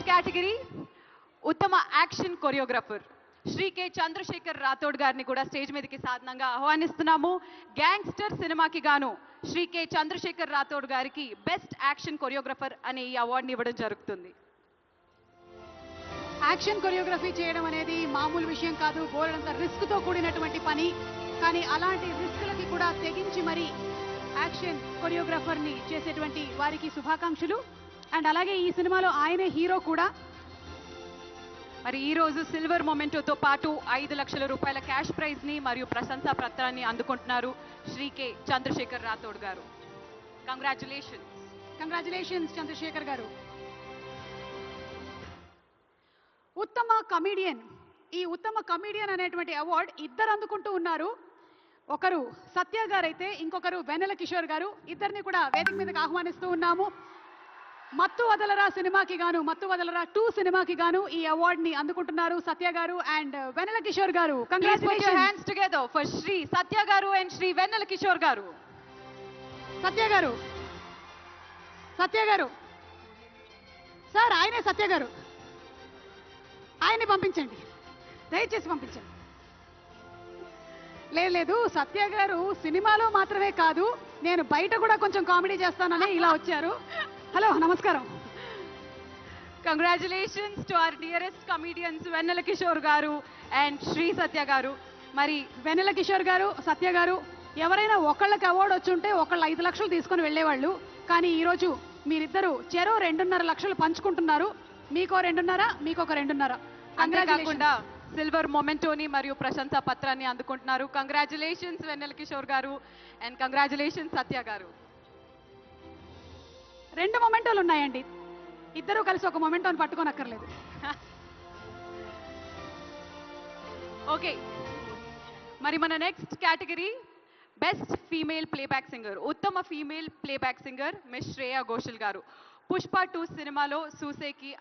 Category ఉత్తమ action choreographer Shri K Chandrashekhar Rathod గారిని కూడా స్టేజ్ మీదకి సాధనంగా ఆహ్వానిస్తున్నాము. గ్యాంగ్స్టర్ సినిమాకి గాను శ్రీ కె చంద్రశేఖర్ రాథోడ్ గారికి బెస్ట్ యాక్షన్ కొరియోగ్రాఫర్ అనే ఈ అవార్డుని ఇవ్వడం జరుగుతుంది. యాక్షన్ కొరియోగ్రఫీ చేయడం అనేది మామూలు విషయం కాదు, బోలెడంత రిస్క్తో కూడినటువంటి పని. కానీ అలాంటి రిస్క్లకి కూడా తెగించి మరి యాక్షన్ కొరియోగ్రాఫర్ని చేసేటువంటి వారికి శుభాకాంక్షలు. అండ్ అలాగే ఈ సినిమాలో ఆయనే హీరో కూడా. మరి ఈ రోజు సిల్వర్ మొమెంటోతో పాటు 5 లక్షల రూపాయల క్యాష్ ప్రైజ్ ని మరియు ప్రశంసా పత్రాన్ని అందుకుంటున్నారు శ్రీ కె చంద్రశేఖర్ రాథోడ్ గారు. కంగ్రాచులేషన్స్. కంగ్రాచులేషన్స్ చంద్రశేఖర్ గారు. ఉత్తమ కమీడియన్, ఈ ఉత్తమ కమీడియన్ అనేటువంటి అవార్డు ఇద్దరు అందుకుంటూ ఉన్నారు. ఒకరు సత్య గారైతే ఇంకొకరు వెన్నెల కిషోర్ గారు. ఇద్దరిని కూడా వేదిక మీదకి ఆహ్వానిస్తూ ఉన్నాము. మత్తు వదలరా సినిమాకి గాను, మత్తు వదలరా 2 సినిమాకి గాను ఈ అవార్డుని అందుకుంటున్నారు సత్య garu and Vennela Kishore garu. Congratulations. Hands together for Shri Satya garu and Shri వెన్నెల కిషోర్ గారు. సత్య గారు, సత్య గారు సార్, ఆయనే సత్య గారు, ఆయన్ని పంపించండి, దయచేసి పంపించండి. లేదు, సత్య గారు సినిమాలో మాత్రమే కాదు, నేను బయట కూడా కొంచెం కామెడీ చేస్తానని ఇలా వచ్చారు. హలో, నమస్కారం. Congratulations to our dearest comedians Vennela Kishore garu and Shri Satya గారు. మరి వెన్నెల కిషోర్ గారు, సత్య గారు ఎవరైనా ఒకళ్ళకి అవార్డు వచ్చుంటే ఒకళ్ళు 5 లక్షలు తీసుకొని వెళ్ళేవాళ్ళు. కానీ ఈరోజు మీరిద్దరు చెరో 2.5 లక్షలు పంచుకుంటున్నారు. మీకో 2.5, మీకొక 2.5. అంతేకాకుండా సిల్వర్ మొమెంటోని మరియు ప్రశంసా పత్రాన్ని అందుకుంటున్నారు. Congratulations Vennela Kishore garu and congratulations సత్య గారు. 2 మొమెంటోలు ఉన్నాయండి, ఇద్దరు కలిసి ఒక మొమెంటోని పట్టుకోనక్కర్లేదు. ఓకే, మరి మన next category best female playback singer. ఉత్తమ female playback singer miss Shreya Ghoshal garu. Pushpa 2 సినిమాలో సూసేకి